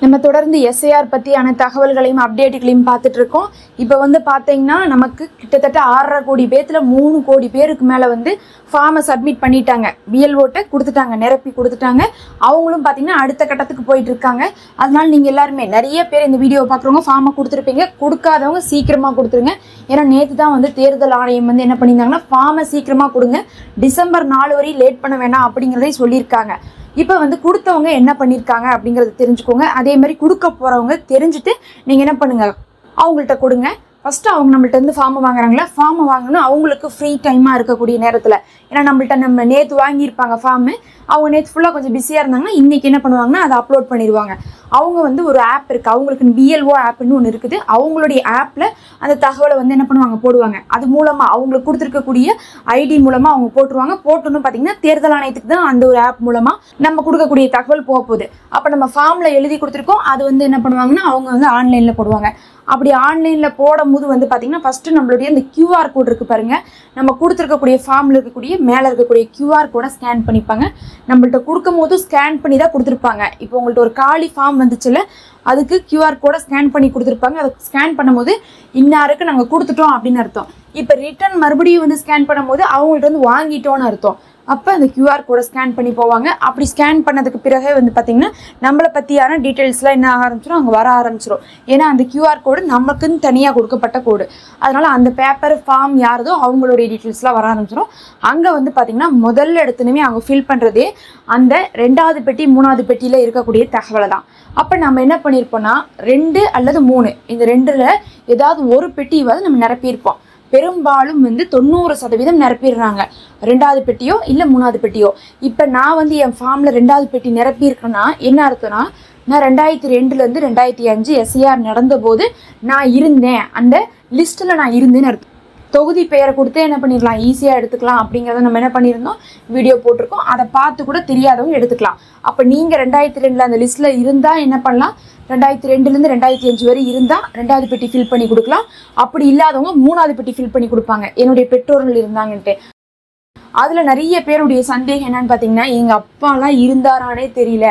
நம்ம தொடர்ந்து எஸ்ஐஆர் பற்றியான தகவல்களையும் அப்டேட்டுகளையும் பார்த்துட்டு இருக்கோம். இப்போ வந்து பார்த்தீங்கன்னா நமக்கு கிட்டத்தட்ட 6.5 கோடி பேர்த்தில் 3 கோடி பேருக்கு மேலே வந்து ஃபார்மை சப்மிட் பண்ணிட்டாங்க. பிஎல்ஓட்டை கொடுத்துட்டாங்க, நிரப்பி கொடுத்துட்டாங்க. அவங்களும் பார்த்தீங்கன்னா அடுத்த கட்டத்துக்கு போயிட்டு இருக்காங்க. அதனால நீங்கள் எல்லாருமே நிறைய பேர் இந்த வீடியோ பார்க்குறவங்க ஃபார்மை கொடுத்துருப்பீங்க. கொடுக்காதவங்க சீக்கிரமாக கொடுத்துருங்க. ஏன்னா நேற்று தான் வந்து தேர்தல் ஆணையம் வந்து என்ன பண்ணியிருந்தாங்கன்னா ஃபார்மை சீக்கிரமாக கொடுங்க, டிசம்பர் 4 வரை லேட் பண்ண வேணாம் அப்படிங்கிறதையும் சொல்லியிருக்காங்க. இப்போ வந்து கொடுத்தவங்க என்ன பண்ணியிருக்காங்க அப்படிங்கிறத தெரிஞ்சுக்கோங்க. அதே மாதிரி கொடுக்க போகிறவங்க தெரிஞ்சுட்டு நீங்கள் என்ன பண்ணுங்கள், அவங்கள்ட்ட கொடுங்க. ஃபஸ்ட்டு அவங்க நம்மள்ட்ட இருந்து ஃபார்மை வாங்குறாங்களா, ஃபார்மை வாங்கணும் அவங்களுக்கு ஃப்ரீ டைமாக இருக்கக்கூடிய நேரத்தில். ஏன்னா நம்ம நேற்று வாங்கியிருப்பாங்க ஃபார்மு, அவங்க நேற்று ஃபுல்லாக கொஞ்சம் பிஸியாக இருந்தாங்கன்னா இன்றைக்கி என்ன பண்ணுவாங்கன்னா அதை அப்லோட் பண்ணிடுவாங்க. அவங்க வந்து ஒரு ஆப் இருக்குது, அவங்களுக்கு பிஎல்ஓ ஆப்னு ஒன்று இருக்குது. அவங்களுடைய ஆப்பில் அந்த தகவலை வந்து என்ன பண்ணுவாங்க, போடுவாங்க. அது மூலமாக அவங்களுக்கு கொடுத்துருக்கக்கூடிய ஐடி மூலமாக அவங்க போட்டுருவாங்க. போட்டோன்னு பார்த்தீங்கன்னா தேர்தல் ஆணையத்துக்கு தான் அந்த ஒரு ஆப் மூலமாக நம்ம கொடுக்கக்கூடிய தகவல் போக போகுது. அப்போ நம்ம ஃபார்மில் எழுதி கொடுத்துருக்கோம், அது வந்து என்ன பண்ணுவாங்கன்னா அவங்க வந்து ஆன்லைனில் போடுவாங்க. அப்படி ஆன்லைனில் போடும்போது வந்து பார்த்தீங்கன்னா ஃபஸ்ட்டு நம்மளுடைய இந்த QR கோட் இருக்குது பாருங்கள், நம்ம கொடுத்துருக்கக்கூடிய ஃபார்மில் இருக்கக்கூடிய மேலே இருக்கக்கூடிய QR கோடை ஸ்கேன் பண்ணிப்பாங்க. நம்மள்ட்ட கொடுக்கும் போது ஸ்கேன் பண்ணி தான் கொடுத்துருப்பாங்க. இப்போ உங்கள்கிட்ட ஒரு காலி ஃபார்ம் வந்துச்சுல்ல, அதுக்கு QR கோடை ஸ்கேன் பண்ணி கொடுத்துருப்பாங்க. அதை ஸ்கேன் பண்ணும்போது இன்னாருக்கு நாங்கள் கொடுத்துட்டோம் அப்படின்னு அர்த்தம். இப்போ ரிட்டர்ன் மறுபடியும் வந்து ஸ்கேன் பண்ணும்போது அவங்கள்ட்ட வந்து வாங்கிட்டோன்னு அர்த்தம். அப்போ அந்த QR கோடை ஸ்கேன் பண்ணி போவாங்க. அப்படி ஸ்கேன் பண்ணதுக்கு பிறகு வந்து பார்த்திங்கன்னா நம்மளை பற்றியான டீட்டெயில்ஸ்லாம் என்ன ஆரம்பிச்சிடும், அங்கே வர ஆரம்பிச்சிடும். ஏன்னா அந்த QR கோடு நமக்குன்னு தனியாக கொடுக்கப்பட்ட கோடு. அதனால் அந்த பேப்பர் ஃபார்ம் யாரதோ அவங்களுடைய டீட்டெயில்ஸ்லாம் வர ஆரம்பிச்சிடும். அங்கே வந்து பார்த்திங்கன்னா முதல்ல எடுத்துனுமே அவங்க ஃபில் பண்ணுறதே அந்த 2வது பெட்டி 3வது பெட்டியில் இருக்கக்கூடிய தகவலை தான். அப்போ நம்ம என்ன பண்ணியிருப்போம்னா 2 அல்லது 3 இந்த 2ல் ஏதாவது ஒரு பெட்டியாவது நம்ம நிரப்பியிருப்போம். பெரும்பாலும் வந்து 90% நிரப்பிடுறாங்க, 2வது பெட்டியோ இல்லை 3வது பெட்டியோ. இப்போ நான் வந்து என் ஃபார்மில் 2வது பெட்டி நிரப்பியிருக்கேன்னா என்ன அர்த்தம்னா, நான் 2002லேருந்து 2005 எஸ்ஐஆர் நடந்தபோது நான் இருந்தேன், அந்த லிஸ்ட்டில் நான் இருந்தேன்னு அர்த்தம். தொகுதி பெயரை கொடுத்து என்ன பண்ணிடலாம், ஈஸியாக எடுத்துக்கலாம். அப்படிங்கிறத நம்ம என்ன பண்ணியிருந்தோம், வீடியோ போட்டிருக்கோம். அதை பார்த்து கூட தெரியாதவங்க எடுத்துக்கலாம். அப்போ நீங்கள் 2002 அந்த லிஸ்ட்டில் இருந்தால் என்ன பண்ணலாம், 2002லேருந்து 2005 வரை இருந்தால் 2வது பெட்டி ஃபில் பண்ணி கொடுக்கலாம். அப்படி இல்லாதவங்க 3வது பெட்டி ஃபில் பண்ணி கொடுப்பாங்க. என்னுடைய பெற்றோர்கள் இருந்தாங்கன்ட்டு. அதில் நிறைய பேருடைய சந்தேகம் என்னன்னு பார்த்தீங்கன்னா, எங்கள் அப்பாலாம் இருந்தாரானே தெரியல,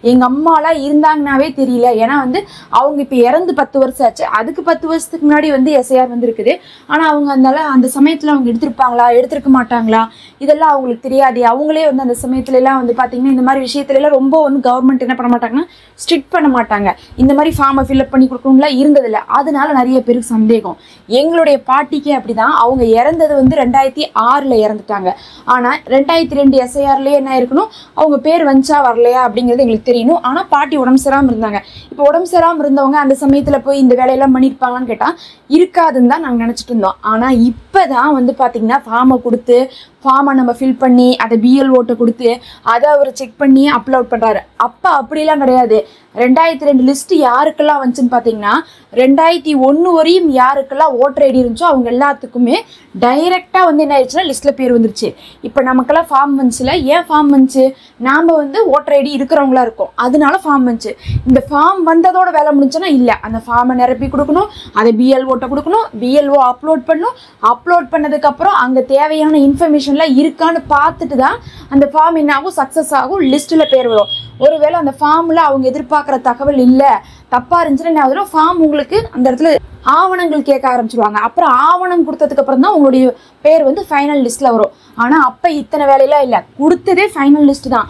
எங்கள் அம்மாலாம் இருந்தாங்கன்னாவே தெரியல. ஏன்னா வந்து அவங்க இப்போ இறந்து 10 வருஷம் ஆச்சு. அதுக்கு 10 வருஷத்துக்கு முன்னாடி வந்து எஸ்ஐஆர் வந்து இருக்குது. ஆனால் அவங்க அந்த சமயத்தில் அவங்க எடுத்திருப்பாங்களா, எடுத்திருக்க மாட்டாங்களா, இதெல்லாம் அவங்களுக்கு தெரியாது. அவங்களே வந்து அந்த சமயத்துலலாம் வந்து பார்த்தீங்கன்னா இந்த மாதிரி விஷயத்துலலாம் ரொம்ப வந்து கவர்மெண்ட் என்ன பண்ண மாட்டாங்கன்னா ஸ்ட்ரிக்ட் பண்ண மாட்டாங்க. இந்த மாதிரி ஃபார்மை ஃபில்அப் பண்ணி கொடுக்கணும்லாம் இருந்ததில்லை. அதனால நிறைய பேருக்கு சந்தேகம். எங்களுடைய பாட்டிக்கே அப்படி தான். அவங்க இறந்தது வந்து 2006 இறந்துட்டாங்க. ஆனால் 2002 எஸ்ஐஆர்லேயே என்ன இருக்கணும், அவங்க பேர் வந்துச்சா வரலையா அப்படிங்கிறது எங்களுக்கு தெரியணும். ஆனால் பாட்டி உடம்பு சரியாமல் இருந்தாங்க. இப்போ உடம்பு சரியாமல் இருந்தவங்க அந்த சமயத்தில் போய் இந்த வேலையெல்லாம் பண்ணியிருப்பாங்களான்னு கேட்டால் இருக்காதுன்னு தான் நாங்கள் நினச்சிட்டு இருந்தோம். ஆனால் இப்போ தான் வந்து பார்த்திங்கன்னா ஃபார்மை கொடுத்து ஃபார்மை நம்ம ஃபில் பண்ணி அதை பிஎல்ஓட்டை கொடுத்து அதை அவர் செக் பண்ணி அப்லோட் பண்ணுறாரு. அப்போ அப்படிலாம் கிடையாது. 2002 லிஸ்ட்டு யாருக்கெல்லாம் வந்துச்சுன்னு பார்த்தீங்கன்னா 2001 வரையும் யாருக்கெல்லாம் ஓட்டர் ஐடி இருந்துச்சோ அவங்க எல்லாத்துக்குமே டைரெக்டாக வந்து என்ன ஆயிடுச்சுன்னா லிஸ்ட்டில் பேர் வந்துருச்சு. இப்போ நமக்கெல்லாம் ஃபார்ம் வந்துச்சுல, ஏன் ஃபார்ம் வந்துச்சு, நாம் வந்து ஓட்டர் ஐடி இருக்கிறவங்களா இருக்கும், அதனால ஃபார்ம் வந்துச்சு. இந்த ஃபார்ம் வந்ததோட வேலை முடிஞ்சுன்னா இல்லை, அந்த ஃபார்மை நிரப்பி கொடுக்கணும், அதை பிஎல்ஓட்டை கொடுக்கணும், பிஎல்ஓ அப்லோட் பண்ணணும். அப்லோட் பண்ணதுக்கப்புறம் அங்கே தேவையான இன்ஃபர்மேஷன்லாம் இருக்கான்னு பார்த்துட்டு தான் அந்த ஃபார்ம் என்ன ஆகும், சக்ஸஸ் ஆகும், லிஸ்ட்டில் பேர் வரும். ஒருவேளை அந்த ஃபார்மில் அவங்க எதிர்பார்க்குற தகவல் இல்லை, தப்பாக இருந்துச்சுன்னா என்ன ஆகுதுன்னா ஃபார்ம் உங்களுக்கு அந்த இடத்துல ஆவணங்கள் கேட்க ஆரம்பிச்சிடுவாங்க. அப்புறம் ஆவணம் கொடுத்ததுக்கு அப்புறம் தான் உங்களுடைய பேர் வந்து ஃபைனல் லிஸ்ட்டில் வரும். ஆனால் அப்போ இத்தனை வேலையெல்லாம் இல்லை, கொடுத்ததே ஃபைனல் லிஸ்ட்டு தான்.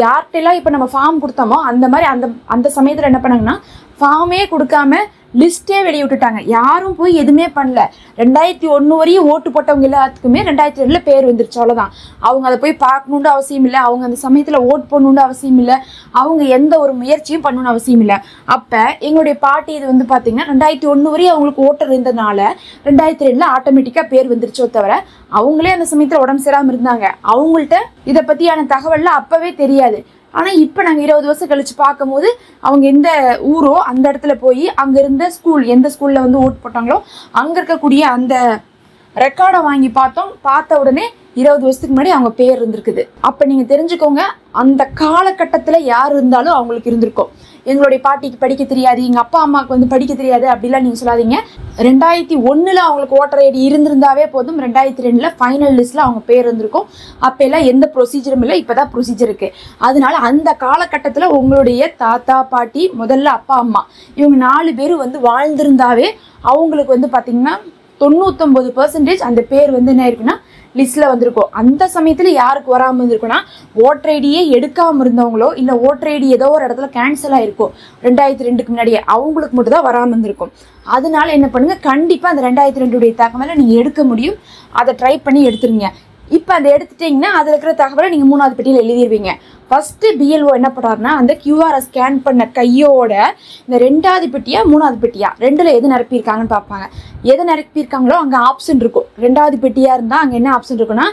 யார்கிட்டலாம் இப்போ நம்ம ஃபார்ம் கொடுத்தோமோ அந்த மாதிரி அந்த சமயத்தில் என்ன பண்ணாங்கன்னா ஃபார்மே கொடுக்காம லிஸ்ட்டே வெளியே விட்டுட்டாங்க. யாரும் போய் எதுவுமே பண்ணல. 2001 வரையும் ஓட்டு போட்டவங்க எல்லாத்துக்குமே 2002 பேர் வந்துருச்சு, அவ்வளோதான். அவங்க அதை போய் பார்க்கணுன்னு அவசியம் இல்லை, அவங்க அந்த சமயத்தில் ஓட் பண்ணணுன்னு அவசியம் இல்லை, அவங்க எந்த ஒரு முயற்சியும் பண்ணணுன்னு அவசியம் இல்லை. அப்போ எங்களுடைய பாட்டி இது வந்து பார்த்திங்கன்னா 2001 வரையும் அவங்களுக்கு ஓட்டர் இருந்ததுனால 2002 ஆட்டோமேட்டிக்காக பேர் வந்துருச்சோ தவிர அவங்களே அந்த சமயத்தில் உடம்பு சரியாமல் இருந்தாங்க. அவங்கள்ட்ட இதை பற்றியான தகவல்லாம் அப்போவே தெரியாது. ஆனால் இப்போ நாங்கள் 20 வருஷம் கழித்து பார்க்கும்போது அவங்க எந்த ஊரோ அந்த இடத்துல போய் அங்கே இருந்த எந்த ஸ்கூலில் வந்து ஓட்டு போட்டாங்களோ அங்கே இருக்கக்கூடிய அந்த ரெக்கார்டை வாங்கி பார்த்தோம். பார்த்த உடனே 20 வருஷத்துக்கு முன்னாடி அவங்க பேர் இருந்திருக்குது. அப்போ நீங்கள் தெரிஞ்சுக்கோங்க, அந்த காலகட்டத்தில் யார் இருந்தாலும் அவங்களுக்கு இருந்திருக்கும். எங்களுடைய பாட்டிக்கு படிக்க தெரியாது, எங்கள் அப்பா அம்மாவுக்கு வந்து படிக்க தெரியாது அப்படிலாம் நீங்கள் சொல்லாதீங்க. 2001 அவங்களுக்கு ஓட்டர் ஐடி இருந்திருந்தாவே போதும், 2002 ஃபைனல் லிஸ்ட்டில் அவங்க பேர் இருந்திருக்கும். அப்போ எல்லாம் எந்த ப்ரொசீஜரும் இல்லை, இப்போ தான் ப்ரொசீஜர் இருக்குது. அதனால அந்த காலகட்டத்தில் உங்களுடைய தாத்தா பாட்டி முதல்ல அப்பா அம்மா இவங்க 4 பேர் வந்து வாழ்ந்திருந்தாவே அவங்களுக்கு வந்து பார்த்திங்கன்னா 99% அந்த பேர் வந்து என்ன இருக்குன்னா லிஸ்ட்டில் வந்திருக்கும். அந்த சமயத்தில் யாருக்கு வராமல் இருந்திருக்குன்னா ஓட்டர் ஐடியே எடுக்காமல் இருந்தவங்களோ இல்லை ஓட்டர் ஐடி ஏதோ ஒரு இடத்துல கேன்சல் ஆகிருக்கும் 2002க்கு முன்னாடியே, அவங்களுக்கு மட்டும் தான் வராமல் இருந்திருக்கும். அதனால என்ன பண்ணுங்கள், கண்டிப்பாக அந்த 2002 தகவலை நீங்கள் எடுக்க முடியும். அதை ட்ரை பண்ணி எடுத்துருங்க. இப்போ அதை எடுத்துட்டிங்கன்னா அதில் இருக்கிற தகவலை நீங்கள் 3வது பெட்டியில் எழுதிடுவீங்க. ஃபஸ்ட்டு பிஎல்ஓ என்ன பண்ணுறாருன்னா அந்த கியூஆரை ஸ்கேன் பண்ண கையோட இந்த 2வது பெட்டியா 3வது பெட்டியா 2ல் எது நிரப்பியிருக்காங்கன்னு பார்ப்பாங்க. எது நிரப்பியிருக்காங்களோ அங்கே ஆப்ஷன் இருக்கும். 2வது பெட்டியாக இருந்தால் அங்கே என்ன ஆப்ஷன் இருக்குன்னா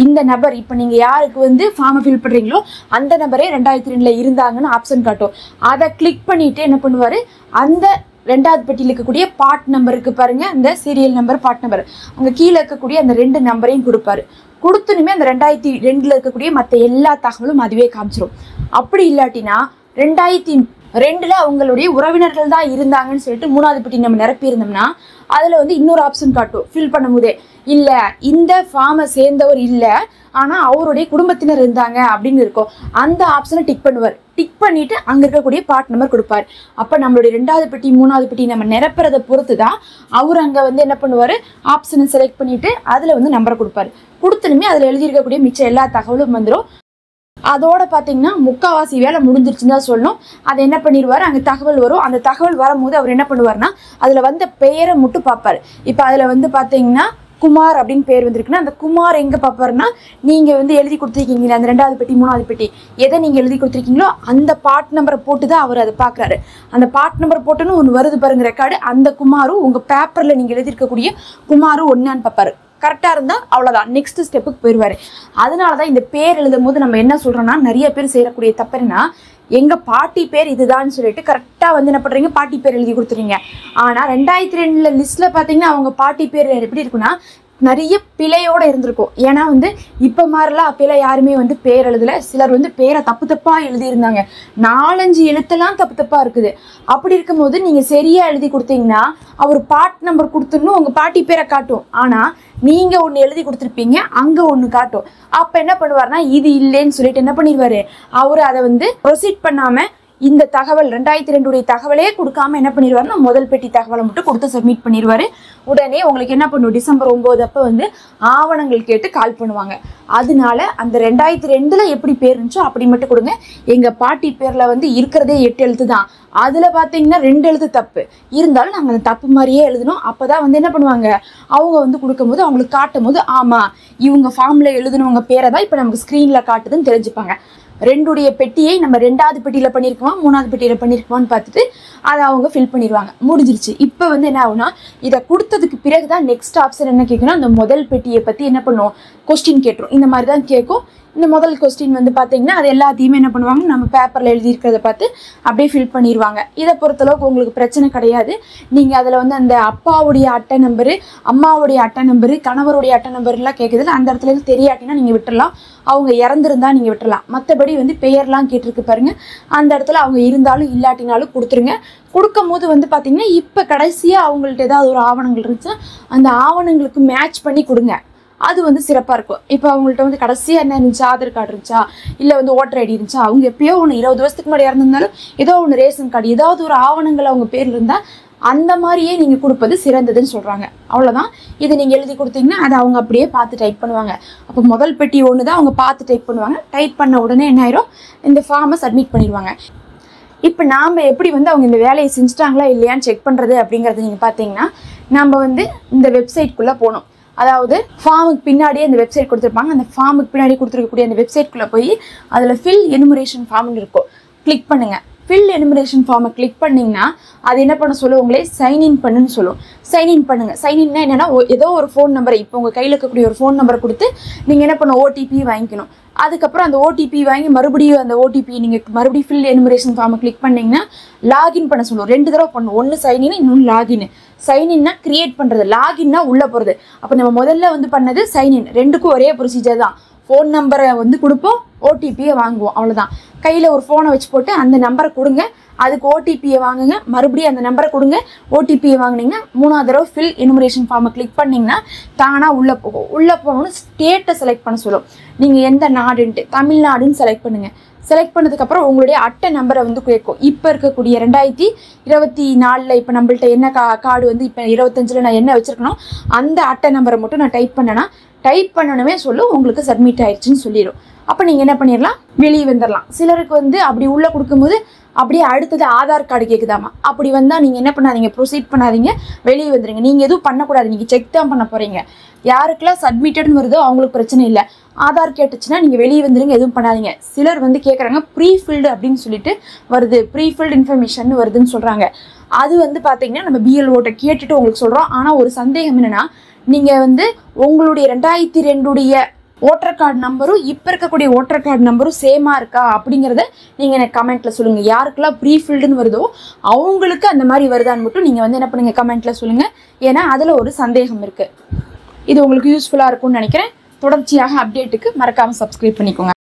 இந்த நபர், இப்போ நீங்கள் யாருக்கு வந்து ஃபார்மை ஃபில் பண்ணுறீங்களோ அந்த நபரே 2002 இருந்தாங்கன்னு ஆப்ஷன் காட்டும். அதை கிளிக் பண்ணிவிட்டு என்ன பண்ணுவார், அந்த 2வது பெட்டியில் இருக்கக்கூடிய பார்ட் நம்பருக்கு பாருங்கள், அந்த சீரியல் நம்பர் பார்ட் நம்பர் அங்கே கீழே இருக்கக்கூடிய அந்த 2 நம்பரையும் கொடுப்பாரு. கொடுத்துனுமே அந்த 2002 இருக்கக்கூடிய மற்ற எல்லா தகவலும் அதுவே காமிச்சிடும். அப்படி இல்லாட்டினா 2002 அவங்களுடைய உறவினர்கள் தான் இருந்தாங்கன்னு சொல்லிட்டு 3வது பெட்டி நம்ம நிரப்பியிருந்தோம்னா அதில் வந்து இன்னொரு ஆப்ஷன் காட்டும் ஃபில் பண்ணும் போதே, இல்லை இந்த ஃபார்மை சேர்ந்தவர் இல்லை ஆனால் அவருடைய குடும்பத்தினர் இருந்தாங்க அப்படின்னு இருக்கும். அந்த ஆப்ஷனை டிக் பண்ணுவார். டிக் பண்ணிவிட்டு அங்கே இருக்கக்கூடிய பார்ட் நம்பர் கொடுப்பார். அப்போ நம்மளுடைய 2வது பெட்டி 3வது பெட்டி நம்ம நிரப்புறதை பொறுத்து தான் அவர் அங்கே வந்து என்ன பண்ணுவார், ஆப்ஷனை செலக்ட் பண்ணிவிட்டு அதில் வந்து நம்பரை கொடுப்பார். கொடுத்தனுமே அதில் எழுதியிருக்கக்கூடிய மிச்சம் எல்லா தகவலும் வந்துடும். அதோட பார்த்தீங்கன்னா முக்கால்வாசி வேலை முடிஞ்சிருச்சுன்னு தான் சொல்லணும். அதை என்ன பண்ணிடுவார், அங்கே தகவல் வரும். அந்த தகவல் வரும்போது அவர் என்ன பண்ணுவார்னா அதில் வந்த பெயரை மட்டும் பார்ப்பார். இப்போ அதில் வந்து பார்த்தீங்கன்னா குமார் அப்படின்னு பேர் வந்திருக்குன்னா அந்த குமார் எங்கே பார்ப்பாருன்னா நீங்கள் வந்து எழுதி கொடுத்துருக்கீங்களா அந்த 2வது பெட்டி 3வது பெட்டி எதை நீங்கள் எழுதி கொடுத்துருக்கீங்களோ அந்த பார்ட் நம்பரை போட்டு தான் அவர் அதை பார்க்குறாரு. அந்த பார்ட் நம்பர் போட்டுன்னு ஒன்று வருது பாருங்க ரெக்கார்டு, அந்த குமாரும் உங்கள் பேப்பரில் நீங்கள் எழுதியிருக்கக்கூடிய குமாரும் ஒன்றான்னு பார்ப்பாரு. கரெக்டாக இருந்தால் அவ்வளோதான், நெக்ஸ்ட் ஸ்டெப்புக்கு போயிடுவார். அதனால தான் இந்த பேர் எழுதும் போது நம்ம என்ன சொல்கிறோன்னா நிறைய பேர் செய்யக்கூடிய தப்புன்னா எங்கள் பாட்டி பேர் இதுதான்னு சொல்லிட்டு கரெக்டாக வந்து என்ன பண்ணுறீங்க, பாட்டி பேர் எழுதி கொடுத்துறீங்க. ஆனால் 2002 லிஸ்ட்டில் பார்த்தீங்கன்னா அவங்க பாட்டி பேர் எப்படி இருக்குன்னா நிறைய பிழையோடு இருந்திருக்கும். ஏன்னா வந்து இப்போ மாதிரிலாம் அப்பெல்லாம் யாருமே வந்து பேர் எழுதலை. சிலர் வந்து பேரை தப்பு தப்பாக எழுதியிருந்தாங்க. 4-5 எழுத்தெல்லாம் தப்பு தப்பாக இருக்குது. அப்படி இருக்கும்போது நீங்கள் சரியாக எழுதி கொடுத்தீங்கன்னா அவர் பார்ட் நம்பர் கொடுத்துடணும், உங்கள் பாட்டி பேரை காட்டும். ஆனால் நீங்கள் ஒன்று எழுதி கொடுத்துருப்பீங்க, அங்கே ஒன்று காட்டும். அப்போ என்ன பண்ணுவார்னா இது இல்லைன்னு சொல்லிட்டு என்ன பண்ணிடுவார், அவர் அதை வந்து ப்ரொசீட் பண்ணாமல் இந்த தகவல் 2002 தகவலே கொடுக்காம என்ன பண்ணிடுவாருன்னா முதல் பெட்டி தகவலை மட்டும் கொடுத்து சப்மிட் பண்ணிடுவார். உடனே உங்களுக்கு என்ன பண்ணும், டிசம்பர் 9 அப்போ வந்து ஆவணங்கள் கேட்டு கால் பண்ணுவாங்க. அதனால அந்த 2002 எப்படி பேர் இருந்துச்சோ அப்படி மட்டும் கொடுங்க. எங்கள் பாட்டி பேரில் வந்து இருக்கிறதே 8 எழுத்து தான். அதில் பார்த்தீங்கன்னா 2 எழுத்து தப்பு இருந்தாலும் நாங்கள் அந்த தப்பு மாதிரியே எழுதணும். அப்போ தான் வந்து என்ன பண்ணுவாங்க, அவங்க வந்து கொடுக்கும்போது அவங்களுக்கு காட்டும் போது ஆமாம் இவங்க ஃபார்மில் எழுதுனவங்க பேரை தான் இப்போ நமக்கு ஸ்க்ரீனில் காட்டுதுன்னு தெரிஞ்சுப்பாங்க. 2 பெட்டியை நம்ம 2வது பெட்டியில் பண்ணியிருக்கோமா 3வது பெட்டியில் பண்ணியிருக்கோமான்னு பார்த்துட்டு அதை அவங்க ஃபில் பண்ணிடுவாங்க. முடிஞ்சிருச்சு. இப்போ வந்து என்ன ஆகுனா இதை கொடுத்ததுக்கு பிறகு தான் நெக்ஸ்ட் ஆப்ஷன் என்ன கேட்குன்னா அந்த முதல் பெட்டியை பற்றி என்ன பண்ணுவோம், கொஸ்டின் கேட்டுரும். இந்த மாதிரி தான் கேட்கும். இந்த முதல் கொஸ்டின் வந்து பார்த்தீங்கன்னா அது எல்லாத்தையுமே என்ன பண்ணுவாங்க, நம்ம பேப்பரில் எழுதியிருக்கிறத பார்த்து அப்படியே ஃபில் பண்ணிடுவாங்க. இதை பொறுத்தளவுக்கு உங்களுக்கு பிரச்சனை கிடையாது. நீங்கள் அதில் வந்து அந்த அப்பாவுடைய அட்டை நம்பரு, அம்மாவுடைய அட்டை நம்பரு, கணவருடைய அட்டை நம்பர்லாம் கேட்குதுல அந்த இடத்துல தெரியாட்டினா நீங்கள் விட்டுடலாம். அவங்க இறந்துருந்தா நீங்கள் விட்டுடலாம். மற்றபடி வந்து பெயர்லாம் கேட்டிருக்கு பாருங்கள், அந்த இடத்துல அவங்க இருந்தாலும் இல்லாட்டினாலும் கொடுத்துருங்க. கொடுக்கும் போது வந்து பார்த்தீங்கன்னா இப்போ கடைசியாக அவங்கள்ட்ட ஏதாவது ஒரு ஆவணங்கள் இருந்துச்சுன்னா அந்த ஆவணங்களுக்கு மேட்ச் பண்ணி கொடுங்க. அது வந்து சிறப்பாக இருக்கும். இப்போ அவங்கள்ட்ட வந்து கடைசியாக என்ன இருந்துச்சா, ஆதார் கார்டு இருந்துச்சா, இல்லை வந்து ஓட்டர் ஐடி இருந்துச்சா, அவங்க எப்பயோ ஒன்று 20 வருஷத்துக்கு முன்னாடி இறந்துருந்தாலும் ஏதோ ஒன்று ரேஷன் கார்டு ஏதாவது ஒரு ஆவணங்கள் அவங்க பேரில் இருந்தால் அந்த மாதிரியே நீங்கள் கொடுப்பது சிறந்ததுன்னு சொல்கிறாங்க. அவ்வளோதான். இதை நீங்கள் எழுதி கொடுத்தீங்கன்னா அதை அவங்க அப்படியே பார்த்து டைப் பண்ணுவாங்க. அப்போ முதல் பெட்டி ஒன்று தான் அவங்க பார்த்து டைப் பண்ணுவாங்க. டைப் பண்ண உடனே என்ன ஆயிரும், இந்த ஃபார்மை சப்மிட் பண்ணிடுவாங்க. இப்போ நாம் எப்படி வந்து அவங்க இந்த வேலையை செஞ்சுட்டாங்களா இல்லையான்னு செக் பண்ணுறது அப்படிங்கிறது நீங்கள் பார்த்தீங்கன்னா நம்ம வந்து இந்த வெப்சைட்குள்ளே போகணும். அதாவது ஃபார்முக்கு பின்னாடியே அந்த வெப்சைட் கொடுத்துருப்பாங்க. அந்த ஃபார்முக்கு பின்னாடி கொடுத்துருக்கக்கூடிய அந்த வெப்சைட்குள்ளே போய் அதில் ஃபில் எனுமரேஷன் ஃபார்ம்னு இருக்கும், கிளிக் பண்ணுங்கள். ஃபில் எனுமரேஷன் ஃபார்மை கிளிக் பண்ணிங்கன்னா அது என்ன பண்ண சொல்லும், உங்களே சைன்இன் பண்ணுன்னு சொல்லும். சைன்இன் பண்ணுங்கள். சைன்இன்னா என்னென்னா ஏதோ ஒரு ஃபோன் நம்பரை, இப்போ உங்கள் கையில் இருக்கக்கூடிய ஒரு ஃபோன் நம்பரை கொடுத்து நீங்கள் என்ன பண்ண ஓடிபி வாங்கிக்கணும். அதுக்கப்புறம் அந்த ஓடிபி வாங்கி மறுபடியும் அந்த ஓடிபி நீங்கள் மறுபடியும் ஃபில் எனுமரேஷன் ஃபார்மை கிளிக் பண்ணிங்கன்னா லாகின் பண்ண சொல்லுவோம். 2 தடவை பண்ணணும். ஒன்று சைன்இன், இன்னொன்று லாகின். சைன்இன்னா கிரியேட் பண்ணுறது, லாகின்னா உள்ளே போகிறது. அப்போ நம்ம முதல்ல வந்து பண்ணது சைன்இன். 2க்கும் ஒரே ப்ரொசீஜர் தான். ஃபோன் நம்பரை வந்து கொடுப்போம், ஓடிபியை வாங்குவோம். அவ்வளோதான். கையில் ஒரு ஃபோனை வச்சு போட்டு அந்த நம்பரை கொடுங்க, அதுக்கு ஓடிபியை வாங்குங்க, மறுபடியும் அந்த நம்பரை கொடுங்க, ஓடிபியை வாங்கினீங்கன்னா 3வது தடவை ஃபில் எனுமரேஷன் ஃபார்மை கிளிக் பண்ணிங்கன்னா தானாக உள்ளே போகும். உள்ளே போகணும்னு ஸ்டேட்டை செலக்ட் பண்ண சொல்லும். நீங்கள் எந்த நாடுன்ட்டு தமிழ்நாடுன்னு செலக்ட் பண்ணுங்கள். செலக்ட் பண்ணதுக்கப்புறம் உங்களுடைய அட்டை நம்பரை வந்து கேட்கும். இப்போ இருக்கக்கூடிய 2024 இப்போ நம்மள்ட்ட என்ன கார்டு வந்து இப்போ 25 நான் என்ன வச்சுருக்கணும் அந்த அட்டை நம்பரை மட்டும் நான் டைப் பண்ணேன்னா டைப் பண்ணணுமே சொல்லும், உங்களுக்கு சப்மிட் ஆயிடுச்சுன்னு சொல்லிடும். அப்போ நீங்கள் என்ன பண்ணிடலாம், வெளியே வந்துடலாம். சிலருக்கு வந்து அப்படி உள்ளே கொடுக்கும்போது அப்படியே அடுத்தது ஆதார் கார்டு கேட்குதாமா. அப்படி வந்தால் நீங்கள் என்ன பண்ணாதீங்க, ப்ரொசீட் பண்ணாதீங்க, வெளியே வந்துடுங்க. நீங்கள் எதுவும் பண்ணக்கூடாது, நீங்கள் செக் தான் பண்ண போகிறீங்க. யாருக்கெல்லாம் சப்மிட்டட்னு வருதோ அவங்களுக்கு பிரச்சனை இல்லை. ஆதார் கேட்டுச்சுன்னா நீங்கள் வெளியே வந்துடுங்க, எதுவும் பண்ணாதீங்க. சிலர் வந்து கேட்குறாங்க ப்ரீஃபில்டு அப்படின்னு சொல்லிட்டு வருது, ப்ரீஃபில்டு இன்ஃபர்மேஷன் வருதுன்னு சொல்கிறாங்க. அது வந்து பார்த்தீங்கன்னா நம்ம பிஎல்ஓட்ட கேட்டுட்டு உங்களுக்கு சொல்கிறோம். ஆனால் ஒரு சந்தேகம் என்னென்னா, நீங்கள் வந்து உங்களுடைய 2002 ஓட்டர் கார்டு நம்பரும் இப்போ இருக்கக்கூடிய ஓட்டர் கார்டு நம்பரும் சேமாக இருக்கா அப்படிங்கிறத நீங்கள் எனக்கு கமெண்ட்டில் சொல்லுங்கள். யாருக்கெல்லாம் ப்ரீஃபில்டுன்னு வருதோ அவங்களுக்கு அந்த மாதிரி வருதான்னு மட்டும் நீங்கள் வந்து என்ன பண்ணுங்கள், கமெண்ட்டில் சொல்லுங்கள். ஏன்னா அதில் ஒரு சந்தேகம் இருக்குது. இது உங்களுக்கு யூஸ்ஃபுல்லாக இருக்கும்னு நினைக்கிறேன். தொடர்ச்சியாக அப்டேட்டுக்கு மறக்காமல் சப்ஸ்கிரைப் பண்ணிக்கோங்க.